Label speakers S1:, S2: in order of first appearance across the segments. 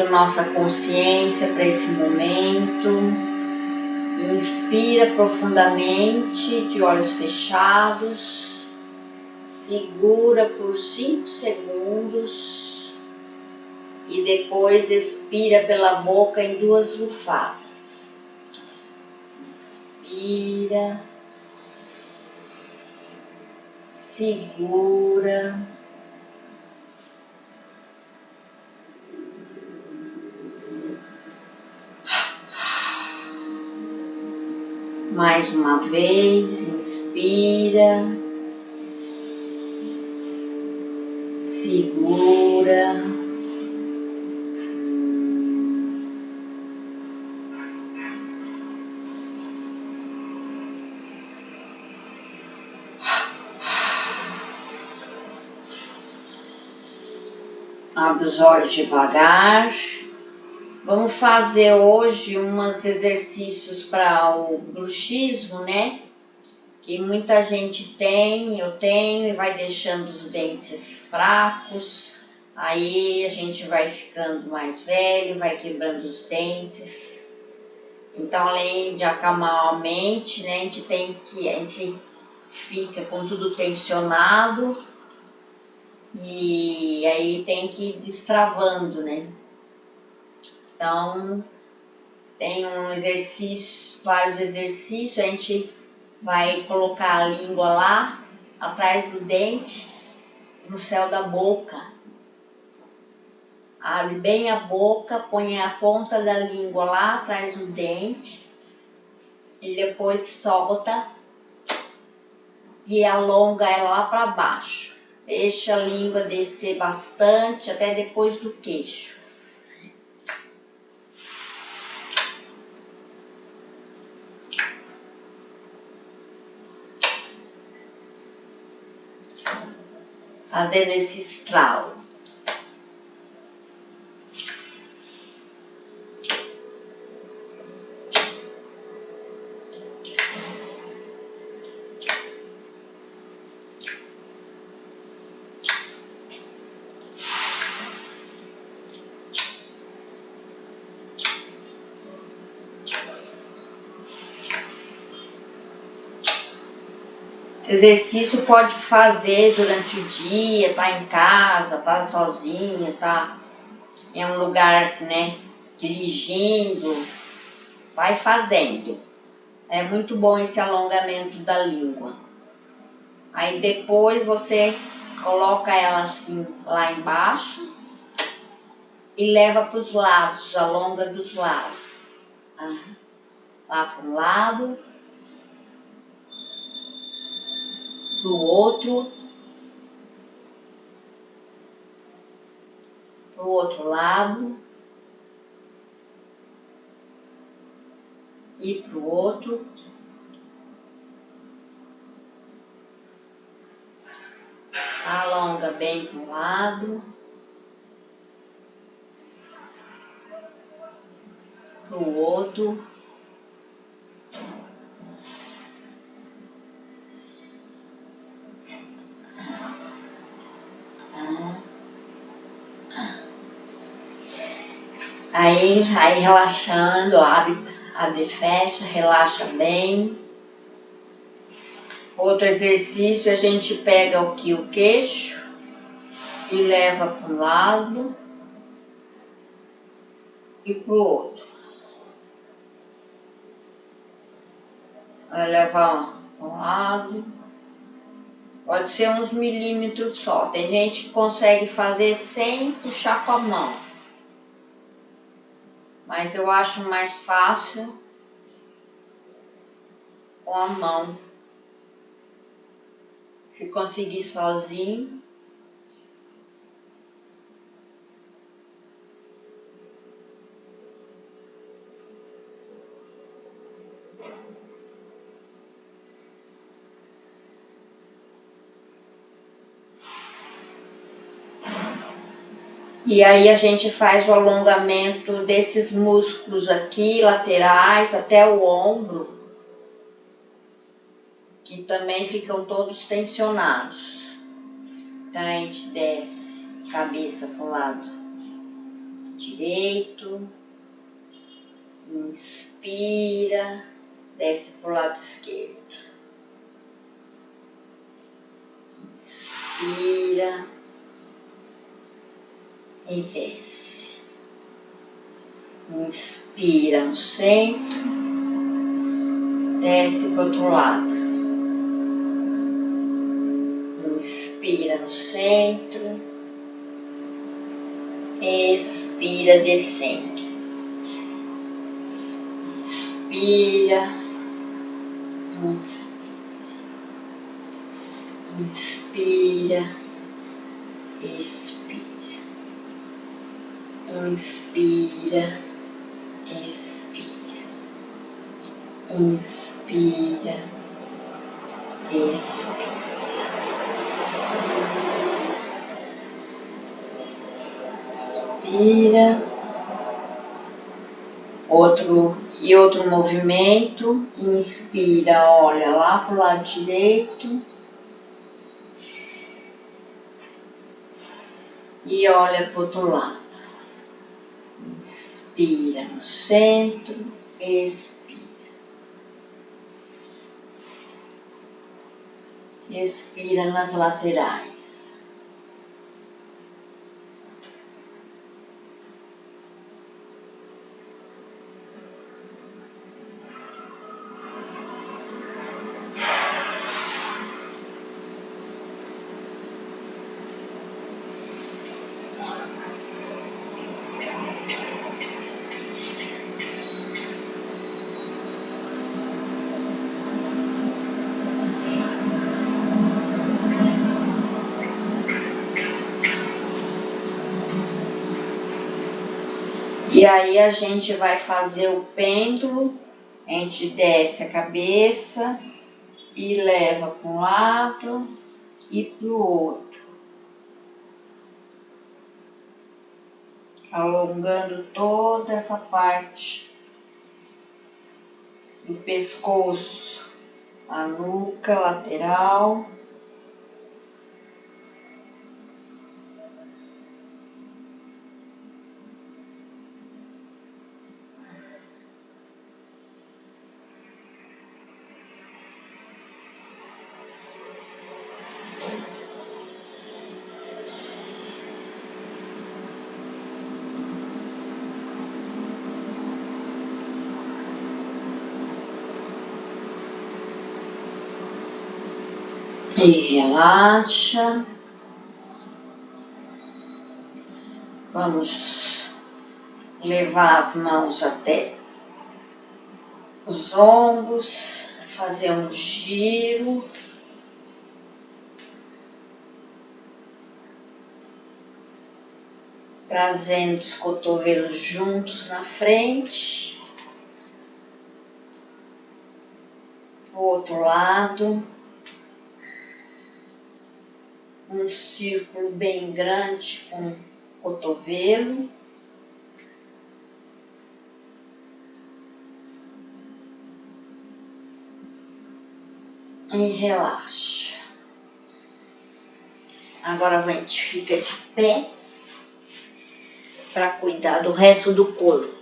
S1: trazendo nossa consciência para esse momento. Inspira profundamente, de olhos fechados. Segura por 5 segundos. E depois expira pela boca em 2 lufadas. Inspira. Segura. Mais uma vez, inspira, segura, abre os olhos devagar. Vamos fazer hoje uns exercícios para o bruxismo, né? Que muita gente tem, eu tenho, e vai deixando os dentes fracos. Aí a gente vai ficando mais velho, vai quebrando os dentes. Então, além de acalmar a mente, né, a gente fica com tudo tensionado e aí tem que ir destravando, né? Então, tem vários exercícios, a gente vai colocar a língua lá, atrás do dente, no céu da boca. Abre bem a boca, põe a ponta da língua lá atrás do dente e depois solta e alonga ela lá para baixo. Deixa a língua descer bastante até depois do queixo. Fazendo esse estralo. Esse exercício pode fazer durante o dia, tá em casa, tá sozinho, tá em um lugar, né, dirigindo, vai fazendo. É muito bom esse alongamento da língua. Aí depois você coloca ela assim lá embaixo e leva para os lados, alonga dos lados. Lá para um lado, para o outro, para o outro lado e para o outro. Alonga bem para um lado, para o outro. Aí relaxando, abre e fecha, relaxa bem. Outro exercício, a gente pega aqui o queixo e leva para um lado e para o outro. Vai levar para um lado, pode ser uns milímetros só. Tem gente que consegue fazer sem puxar com a mão, mas eu acho mais fácil com a mão. Se conseguir sozinho. E aí a gente faz o alongamento desses músculos aqui, laterais, até o ombro, que também ficam todos tensionados. Então a gente desce, cabeça para o lado direito, inspira, desce pro lado esquerdo, inspira e desce, inspira no centro, desce pro outro lado, inspira no centro, expira descendo, inspira, inspira, expira, inspira, expira, inspira, expira, expira, outro movimento, inspira, olha lá pro lado direito e olha pro outro lado, inspira no centro, expira, expira nas laterais. E aí a gente vai fazer o pêndulo, a gente desce a cabeça e leva para um lado e para o outro, alongando toda essa parte do pescoço, a nuca lateral. E relaxa. Vamos levar as mãos até os ombros, fazer um giro. Trazendo os cotovelos juntos na frente. O outro lado. Um círculo bem grande com o cotovelo. E relaxa. Agora a gente fica de pé para cuidar do resto do corpo.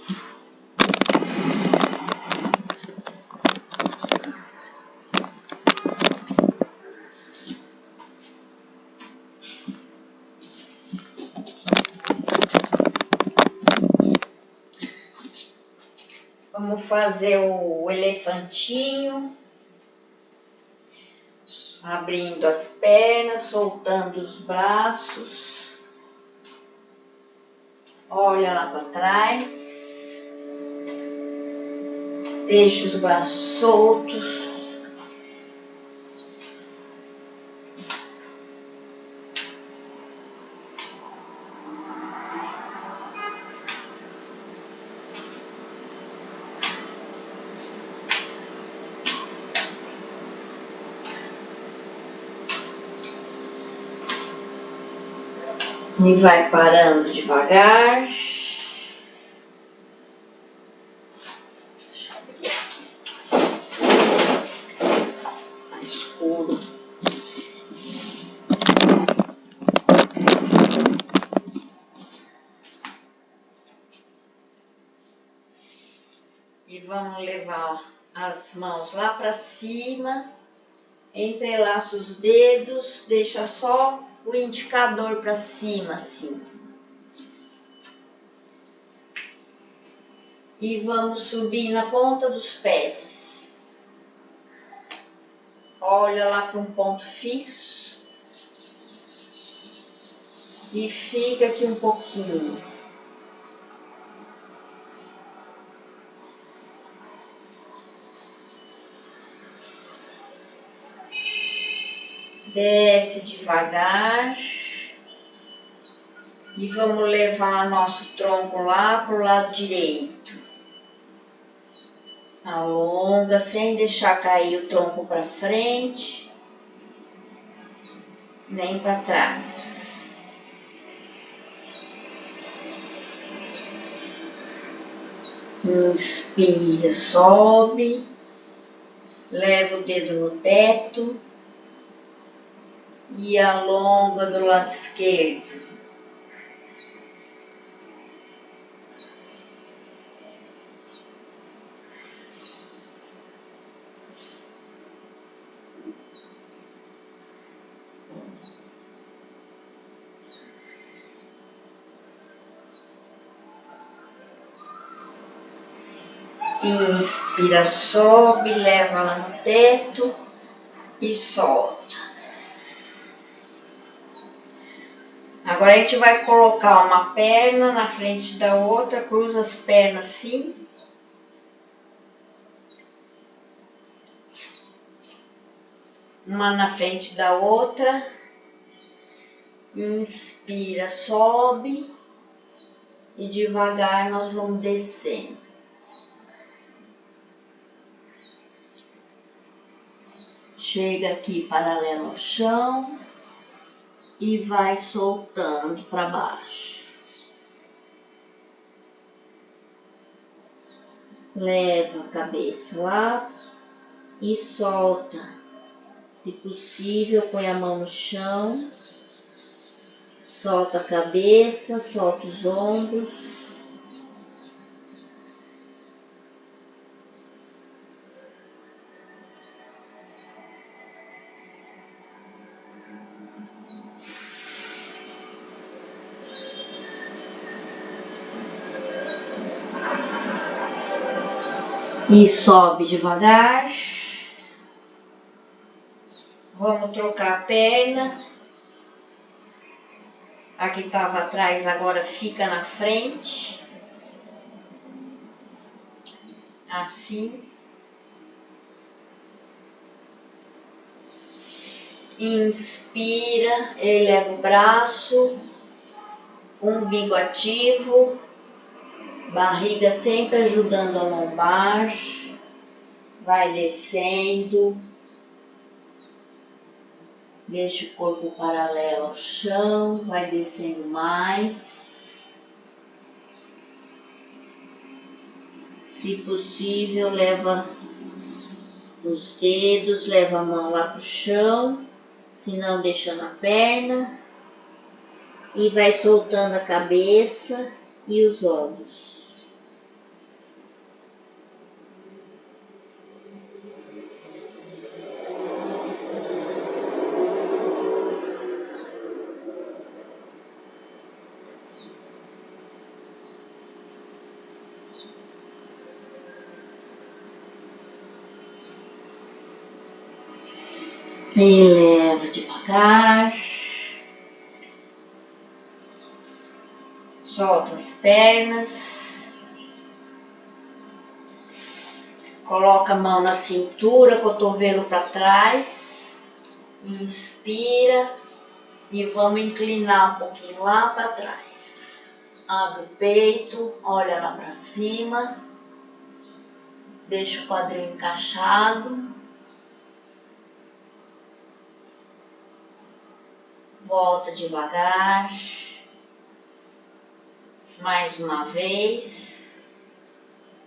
S1: Vamos fazer o elefantinho, abrindo as pernas, soltando os braços. Olha lá para trás. Deixa os braços soltos. E vai parando devagar. Deixa eu abrir aqui. Tá escuro. E vamos levar as mãos lá para cima, entrelaça os dedos, deixa só o indicador para cima, assim. E vamos subir na ponta dos pés. Olha lá para um ponto fixo. E fica aqui um pouquinho. Desce devagar. E vamos levar nosso tronco lá para o lado direito. Alonga sem deixar cair o tronco para frente, nem para trás. Inspira, sobe, leva o dedo no teto e alonga do lado esquerdo. Inspira, sobe, leva lá no teto e solta. Agora a gente vai colocar uma perna na frente da outra, cruza as pernas assim. Uma na frente da outra. Inspira, sobe e devagar nós vamos descendo. Chega aqui paralelo ao chão e vai soltando para baixo. Leva a cabeça lá e solta. Se possível, põe a mão no chão. Solta a cabeça, solta os ombros. E sobe devagar. Vamos trocar a perna. A que estava atrás agora fica na frente. Assim. Inspira, eleva o braço, umbigo ativo, barriga sempre ajudando a lombar, vai descendo, deixa o corpo paralelo ao chão, vai descendo mais. Se possível, leva os dedos, leva a mão lá pro chão. Se não, deixa na perna e vai soltando a cabeça e os ombros. E leva devagar. Solta as pernas, coloca a mão na cintura, cotovelo para trás, inspira e vamos inclinar um pouquinho lá para trás. Abre o peito, olha lá para cima, deixa o quadril encaixado, volta devagar, mais uma vez.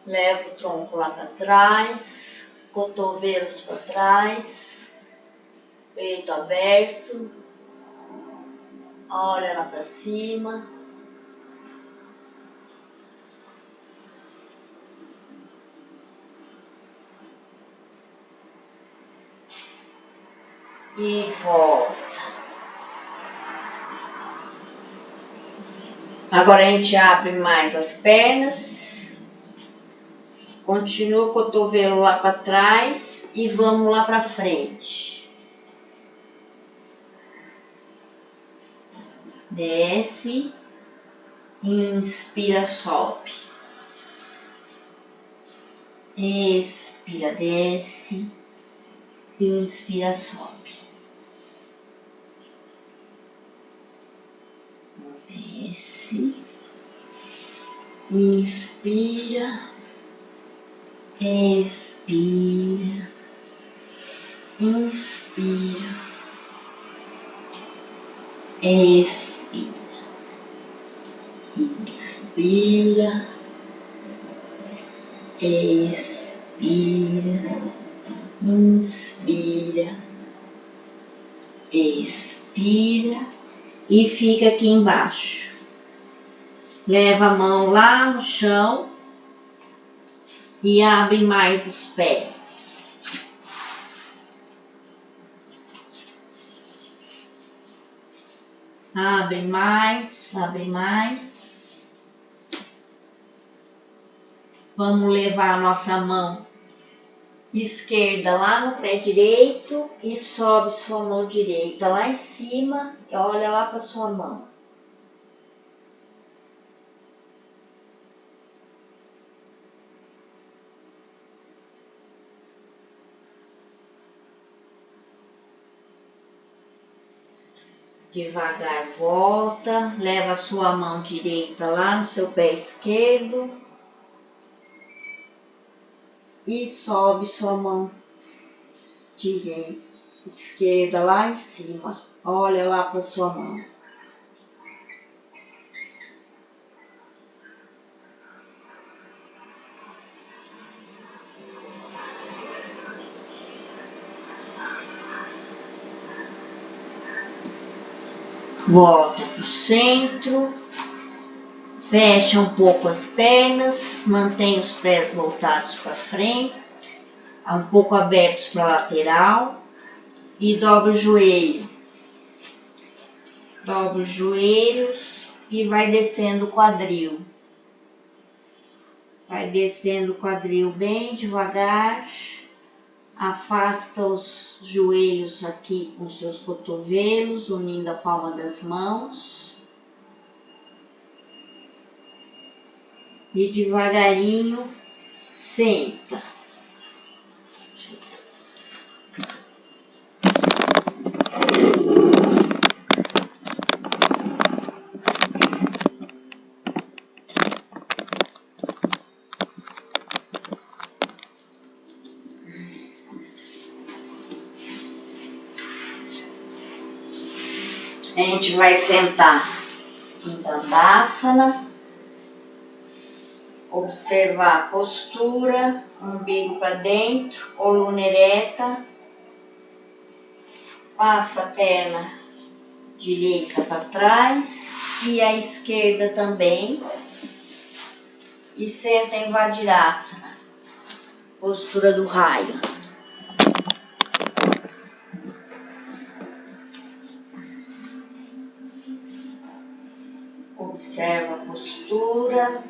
S1: Leva o tronco lá para trás, cotovelos para trás, peito aberto, olha lá para cima. e volta. Agora a gente abre mais as pernas, continua o cotovelo lá para trás e vamos lá para frente. Desce, inspira, sobe. Expira, desce, inspira, sobe. Desce, inspira, expira, inspira, expira, inspira, expira, inspira, expira e fica aqui embaixo. Leva a mão lá no chão e abre mais os pés. Abre mais, abre mais. Vamos levar a nossa mão esquerda lá no pé direito e sobe sua mão direita lá em cima e olha lá para sua mão. Devagar volta, leva a sua mão direita lá no seu pé esquerdo e sobe sua mão direita, esquerda lá em cima. Olha lá para sua mão. Volta para o centro, fecha um pouco as pernas, mantém os pés voltados para frente, um pouco abertos para a lateral e dobra o joelho. Dobra os joelhos e vai descendo o quadril. Vai descendo o quadril bem devagar. Afasta os joelhos aqui com seus cotovelos, unindo a palma das mãos. E devagarinho senta. A gente vai sentar em Dandasana, observar a postura, umbigo para dentro, coluna ereta, passa a perna direita para trás e a esquerda também e senta em Vajrasana, postura do raio. Observa a postura.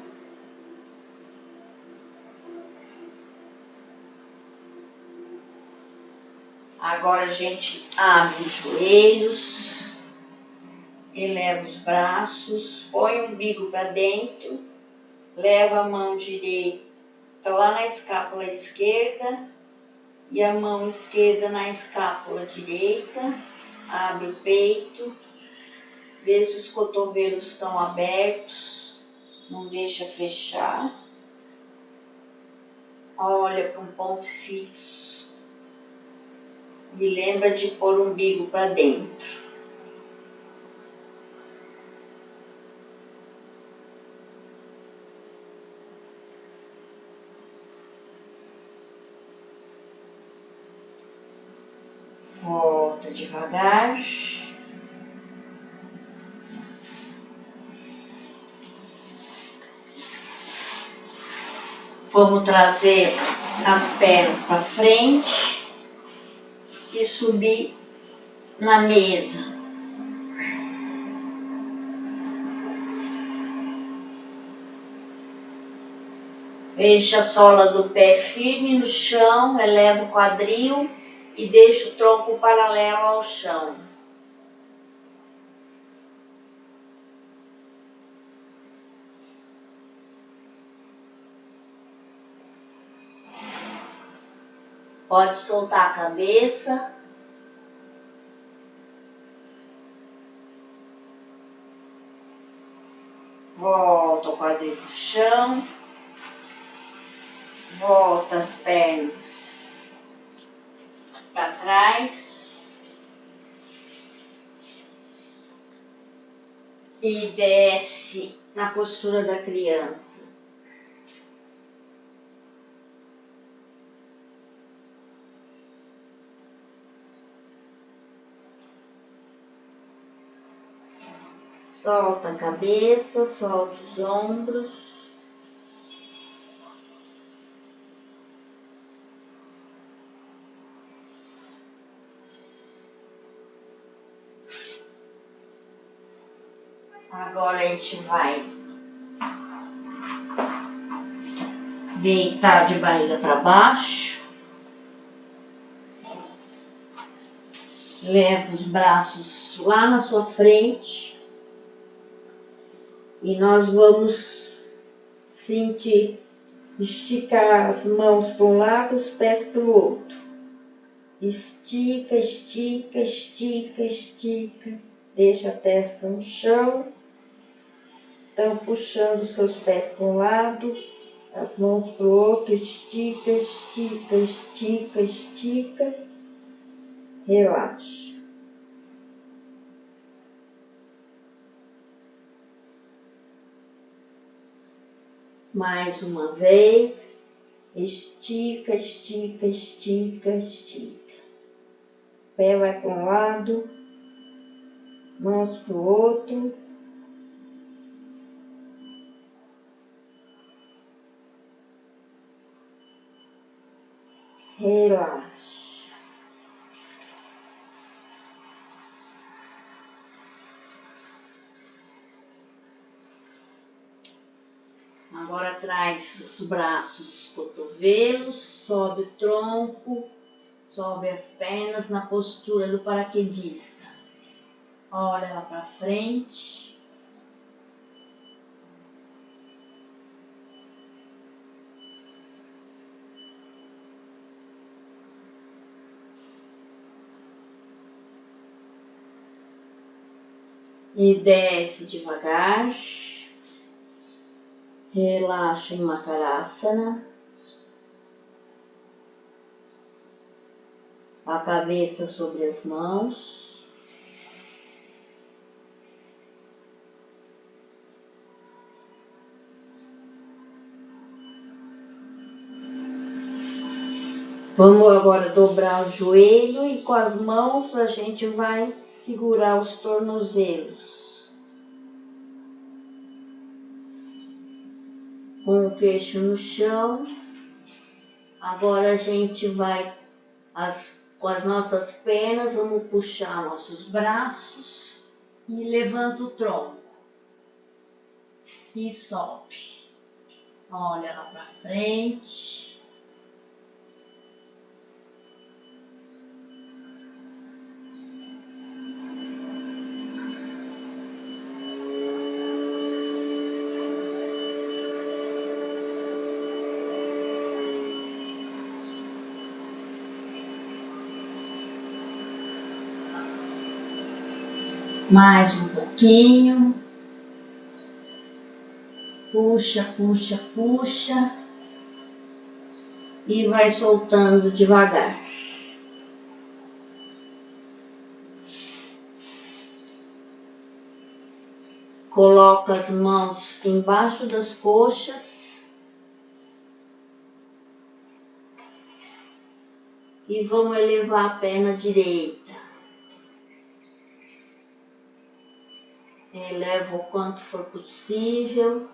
S1: Agora a gente abre os joelhos, eleva os braços, põe o umbigo para dentro, leva a mão direita lá na escápula esquerda e a mão esquerda na escápula direita, abre o peito, vê se os cotovelos estão abertos, não deixa fechar, olha para um ponto fixo e lembra de pôr o umbigo para dentro. Volta devagar. Vamos trazer as pernas para frente e subir na mesa. Deixa a sola do pé firme no chão, eleva o quadril e deixa o tronco paralelo ao chão. Pode soltar a cabeça. Volta o quadril para o chão. Volta as pernas para trás. E desce na postura da criança. Solta a cabeça, solta os ombros. Agora a gente vai deitar de barriga para baixo. Leva os braços lá na sua frente. E nós vamos sentir, esticar as mãos para um lado, os pés para o outro. Estica, estica, estica, estica. Deixa a testa no chão. Então, puxando os seus pés para um lado, as mãos para o outro. Estica, estica, estica, estica. Relaxa. Mais uma vez. Estica, estica, estica, estica. Pé vai para um lado, mãos para o outro. Relaxa. Agora traz os braços, os cotovelos, sobe o tronco, sobe as pernas na postura do paraquedista. Olha lá para frente. E desce devagar. Relaxa em Makarasana. A cabeça sobre as mãos. Vamos agora dobrar o joelho e com as mãos a gente vai segurar os tornozelos. Com o queixo no chão. Agora a gente vai com as nossas pernas, vamos puxar nossos braços e levanta o tronco. E sobe. Olha lá para frente. Mais um pouquinho. Puxa, puxa, puxa. E vai soltando devagar. Coloca as mãos embaixo das coxas. E vamos elevar a perna direita. Eleva o quanto for possível.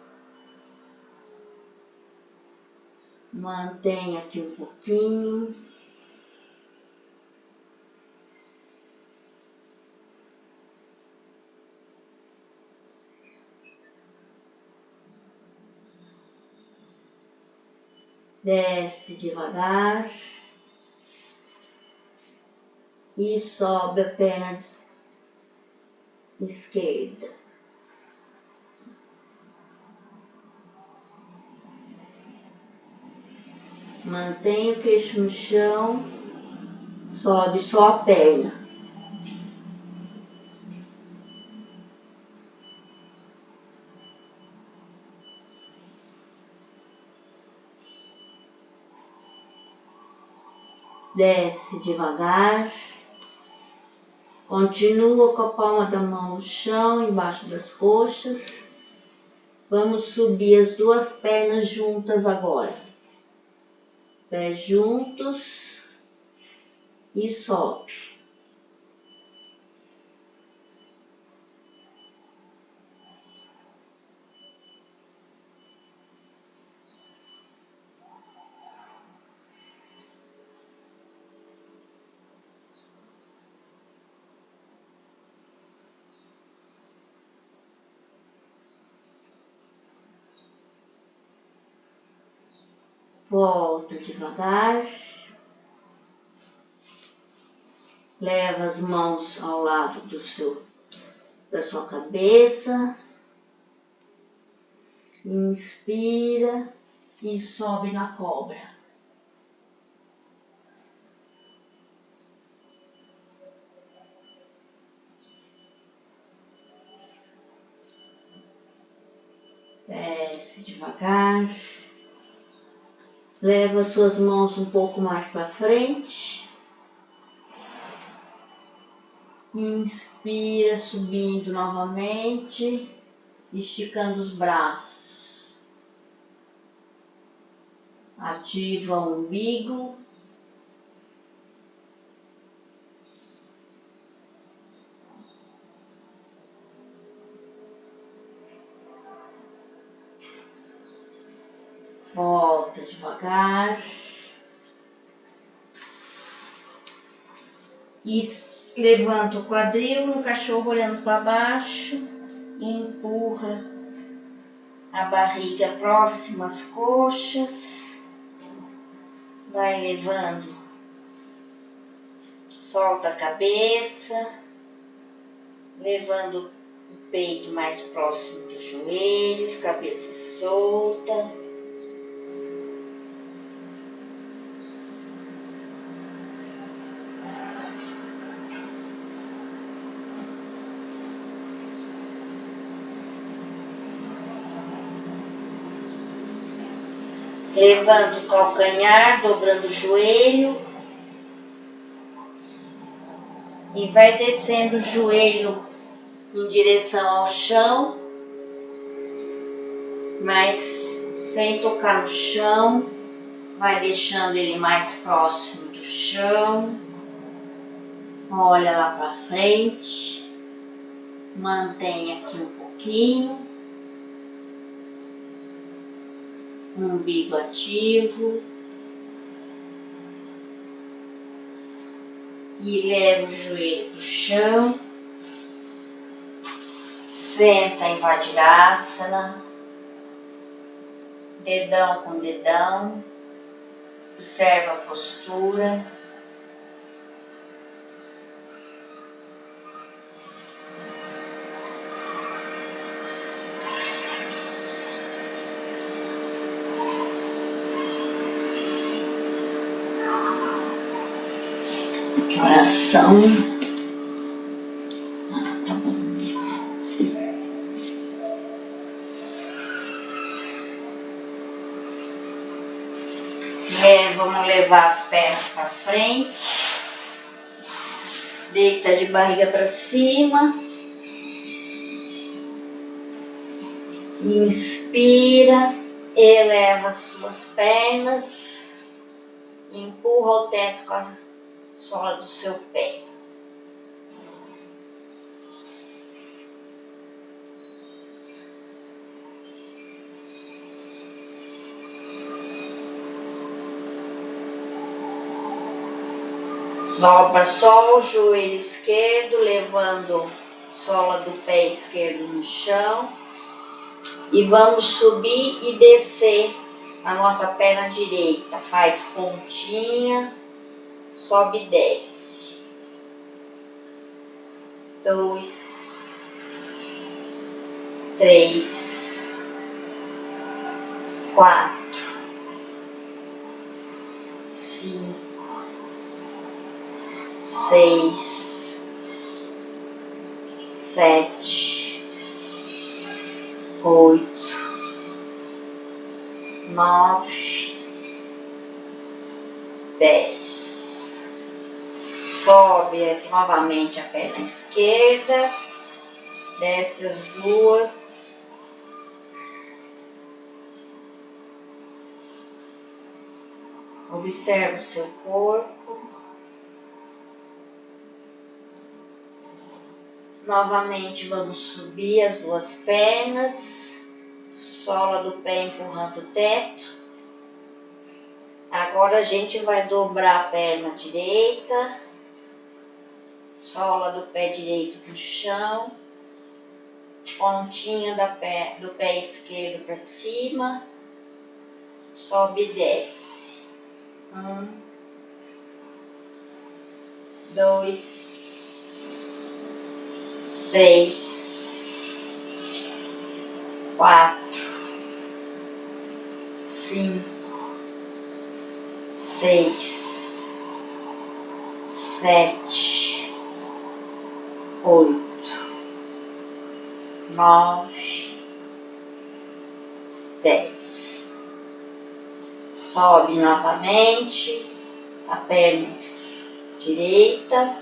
S1: Mantenha aqui um pouquinho. Desce devagar e sobe a perna esquerda. Mantém o queixo no chão, sobe só a perna. Desce devagar. Continua com a palma da mão no chão, embaixo das coxas. Vamos subir as duas pernas juntas agora. Pés juntos e sobe. Volta devagar. Leva as mãos ao lado da sua cabeça. Inspira e sobe na cobra. Desce devagar. Leva as suas mãos um pouco mais para frente. Inspira, subindo novamente, esticando os braços. Ativa o umbigo. Volta devagar. E levanta o quadril no cachorro olhando para baixo. E empurra a barriga próxima às coxas. Vai levando. Solta a cabeça. Levando o peito mais próximo dos joelhos. Cabeça solta. Levando o calcanhar, dobrando o joelho. E vai descendo o joelho em direção ao chão. Mas sem tocar no chão. Vai deixando ele mais próximo do chão. Olha lá para frente. Mantém aqui um pouquinho. Umbigo ativo. E leva o joelho para o chão. Senta em Vajrasana. Dedão com dedão. Observa a postura. Que oração. Tá bom. Vamos levar as pernas para frente. Deita de barriga para cima. Inspira, eleva as suas pernas. Empurra o teto com a sola do seu pé. Dobra só o joelho esquerdo, levando a sola do pé esquerdo no chão. E vamos subir e descer A nossa perna direita faz pontinha, sobe e desce. 2, 3, 4, 5, 6, 7, 8, 9, 10. Sobe aqui novamente a perna esquerda, desce as duas. Observe o seu corpo. Novamente vamos subir as duas pernas, sola do pé empurrando o teto. Agora a gente vai dobrar a perna direita, sola do pé direito no chão, pontinha do pé esquerdo para cima, sobe e desce. 1, 2, 3, 4, 5, 6, 7, 8, 9, 10. Sobe novamente a perna direita,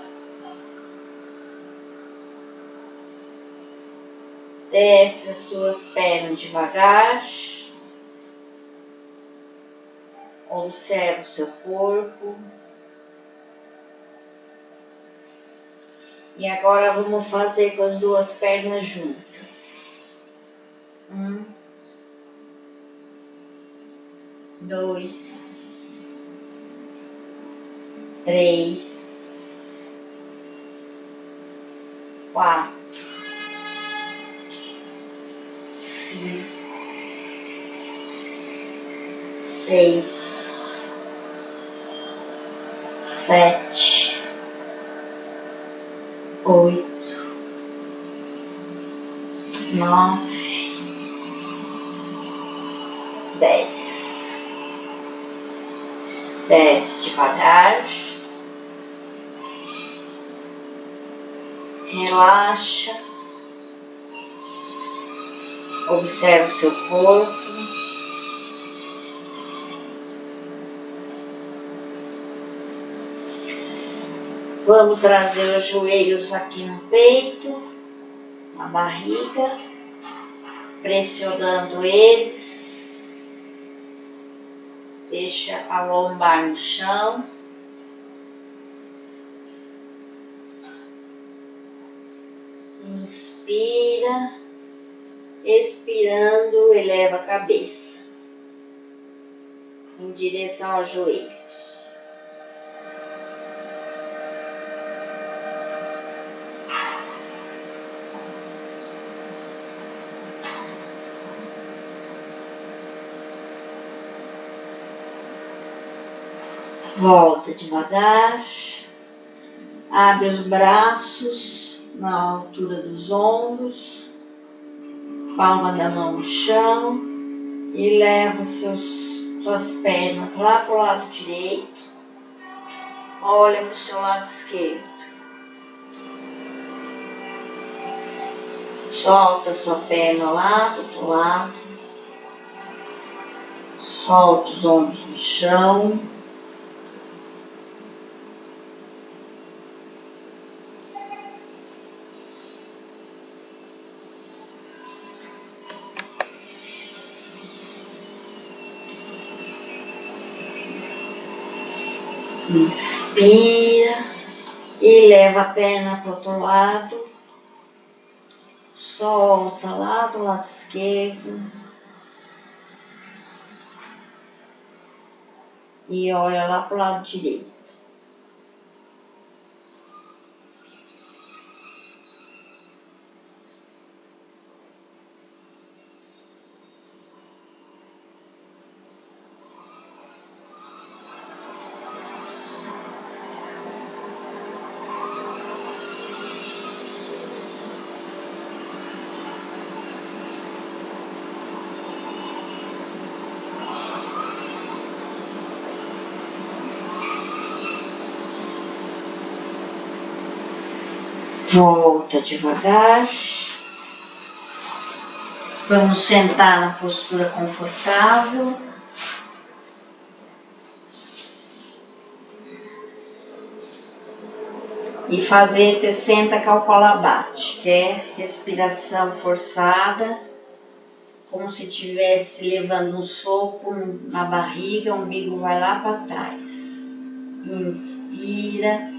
S1: desce as duas pernas devagar, observe o seu corpo. E agora vamos fazer com as duas pernas juntas. 1, 2, 3, 4, 5, 6, 7, 8, 9, 10. Desce devagar. Relaxa. Observa o seu corpo. Vamos trazer os joelhos aqui no peito, na barriga, pressionando eles. Deixa a lombar no chão. Inspira. Expirando, eleva a cabeça em direção aos joelhos. Volta devagar, abre os braços na altura dos ombros, palma da mão no chão e leva suas pernas lá para o lado direito, olha para o seu lado esquerdo. Solta sua perna lá do outro lado, solta os ombros no chão. Inspira e leva a perna para o outro lado, solta lá do lado esquerdo e olha lá para o lado direito. Volta devagar. Vamos sentar na postura confortável. E fazer 60 Kapalabhati, que é respiração forçada, como se estivesse levando um sopro na barriga, o umbigo vai lá para trás. Inspira.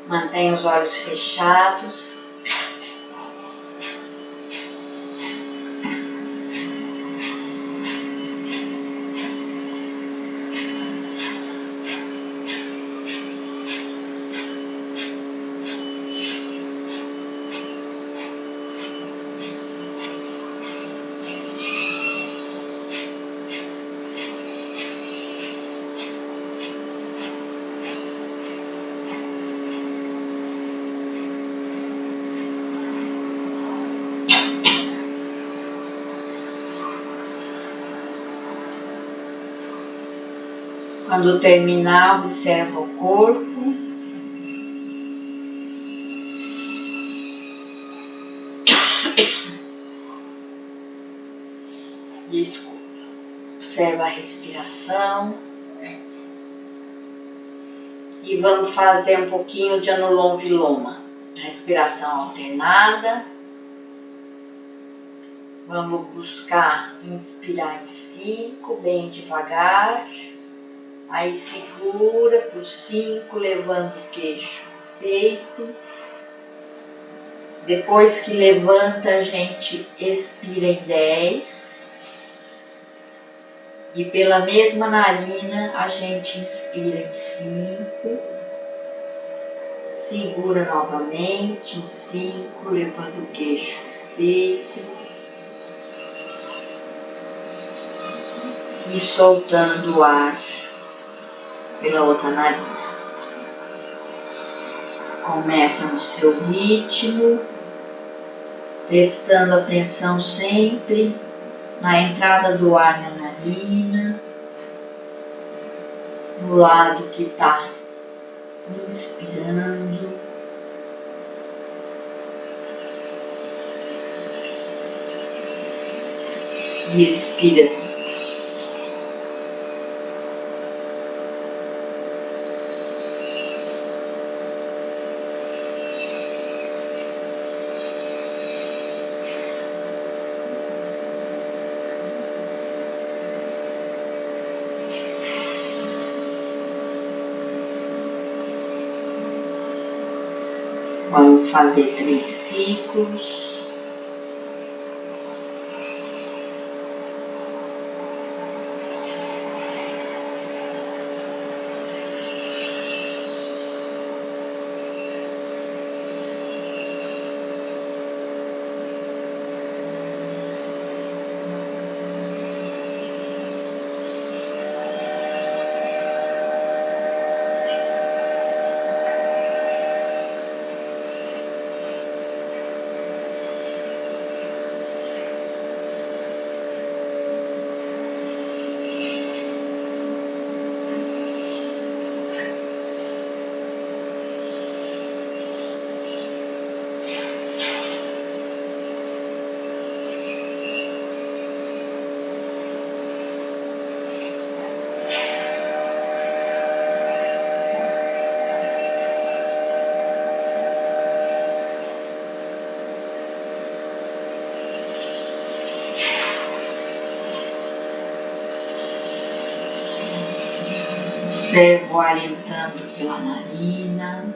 S1: Mantenha os olhos fechados. Quando terminar, observa o corpo. E observa a respiração. E vamos fazer um pouquinho de Anulom Viloma. Respiração alternada. Vamos buscar inspirar em 5, bem devagar. Aí segura por 5, levando o queixo ao peito. Depois que levanta, a gente expira em 10. E pela mesma narina, a gente inspira em 5. Segura novamente em 5, levando o queixo ao peito. E soltando o ar pela outra narina. Começa no seu ritmo, prestando atenção sempre na entrada do ar na narina, no lado que está inspirando e expirando. Vamos fazer 3 ciclos. Observa o ar entrando pela narina.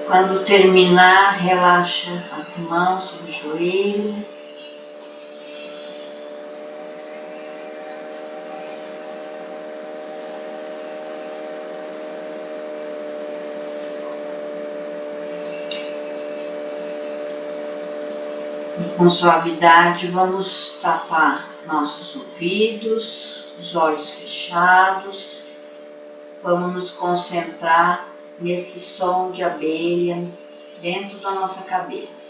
S1: Quando terminar, relaxa as mãos sobre o joelho. E com suavidade vamos tapar nossos ouvidos, os olhos fechados. Vamos nos concentrar nesse som de abelha dentro da nossa cabeça.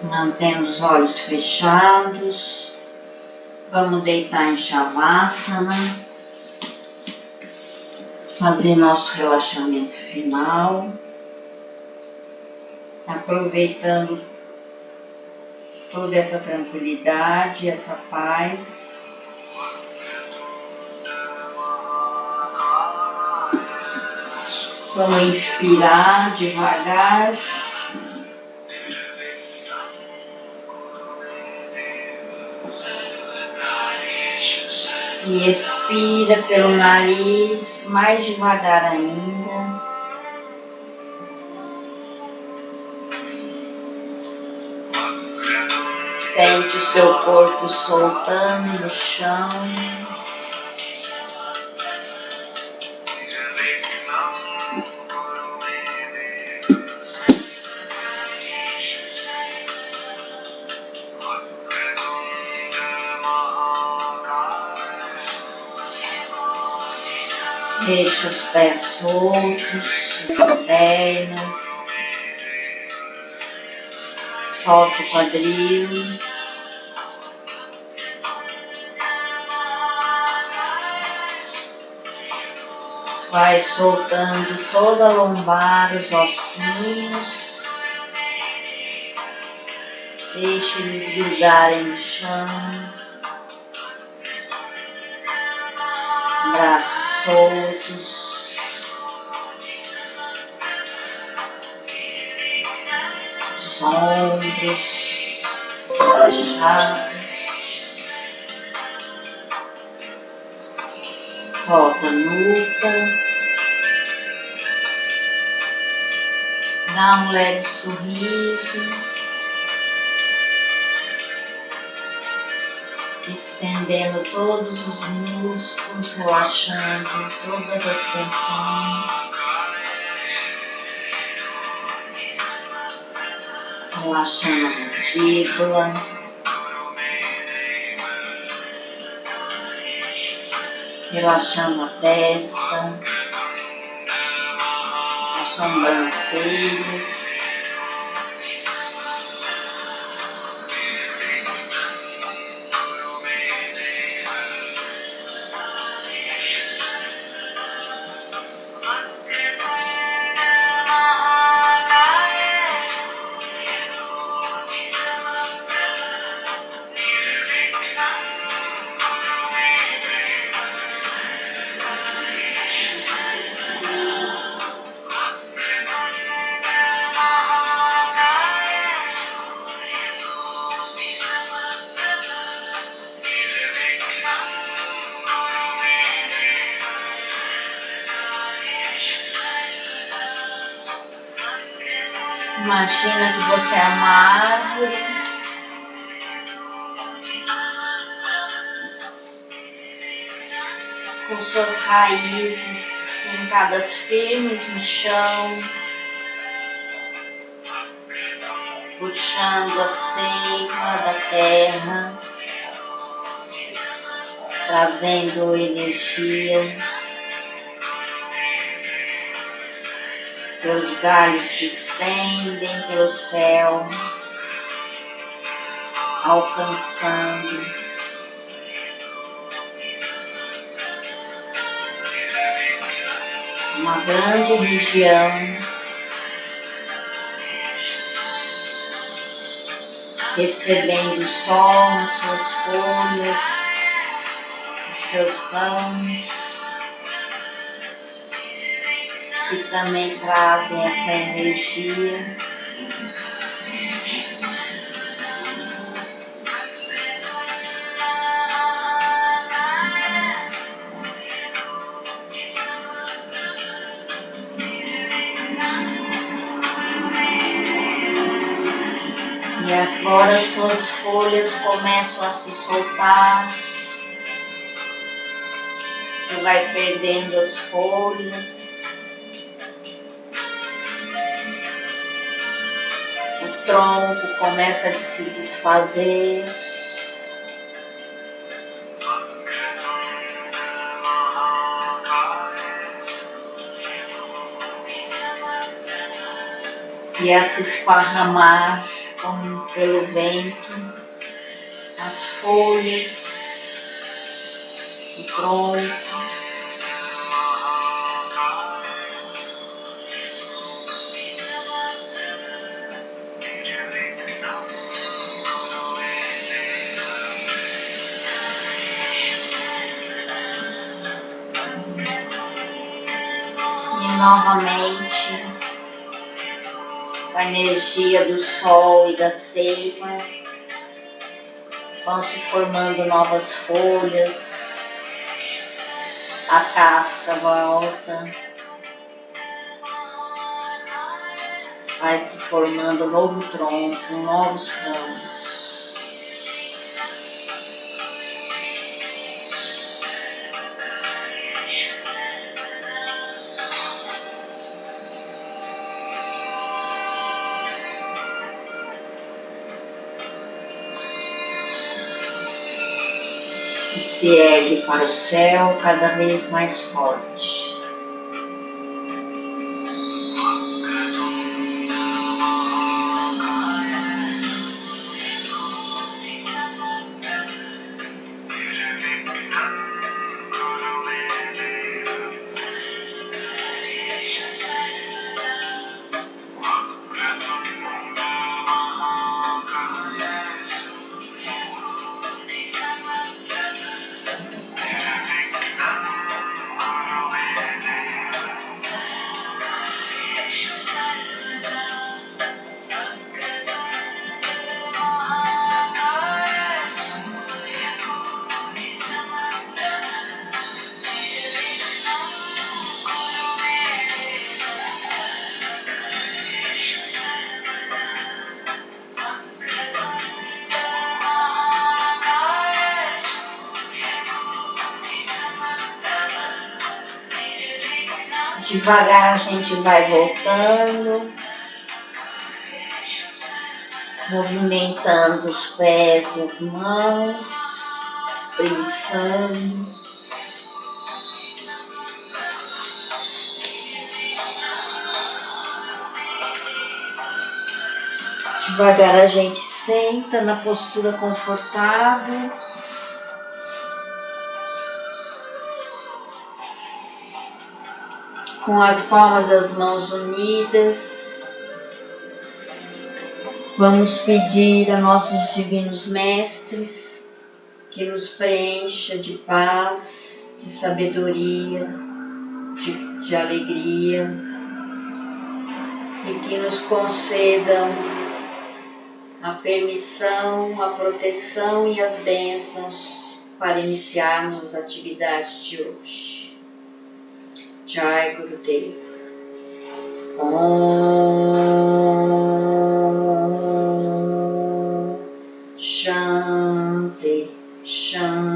S1: Mantendo os olhos fechados, vamos deitar em Shavasana, fazer nosso relaxamento final, aproveitando toda essa tranquilidade, essa paz. Vamos inspirar devagar. E expira pelo nariz, mais devagar ainda. Sente o seu corpo soltando no chão. Deixa os pés soltos, as pernas, solta o quadril, vai soltando toda a lombar, os ossinhos, deixa eles grudarem no chão, braços soltos. Ombros relaxados, solta a nuca, dá um leve sorriso, estendendo todos os músculos, relaxando todas as tensões. Relaxando a mandíbula, relaxando a testa, as sobrancelhas, Imagina que você é uma árvore com suas raízes fincadas firmes no chão, puxando a seiva da terra, trazendo energia. Seus galhos se estendem pelo céu, alcançando uma grande região, recebendo o sol nas suas folhas, nos seus ramos, que também trazem essa energia. E agora suas folhas começam a se soltar. Você vai perdendo as folhas. O tronco começa a se desfazer. E a se esparramar como pelo vento, as folhas, o tronco. E novamente, com a energia do sol e da seiva, vão se formando novas folhas, a casca volta, vai se formando um novo tronco, novos ramos. E se ergue para o céu cada vez mais forte. Devagar a gente vai voltando, movimentando os pés e as mãos, espreguiçando. Devagar a gente senta na postura confortável. Com as palmas das mãos unidas, vamos pedir a nossos divinos mestres que nos preencha de paz, de sabedoria, de alegria e que nos concedam a permissão, a proteção e as bênçãos para iniciarmos a atividade de hoje. Jai Gurudev. Om. Shanti, Shanti.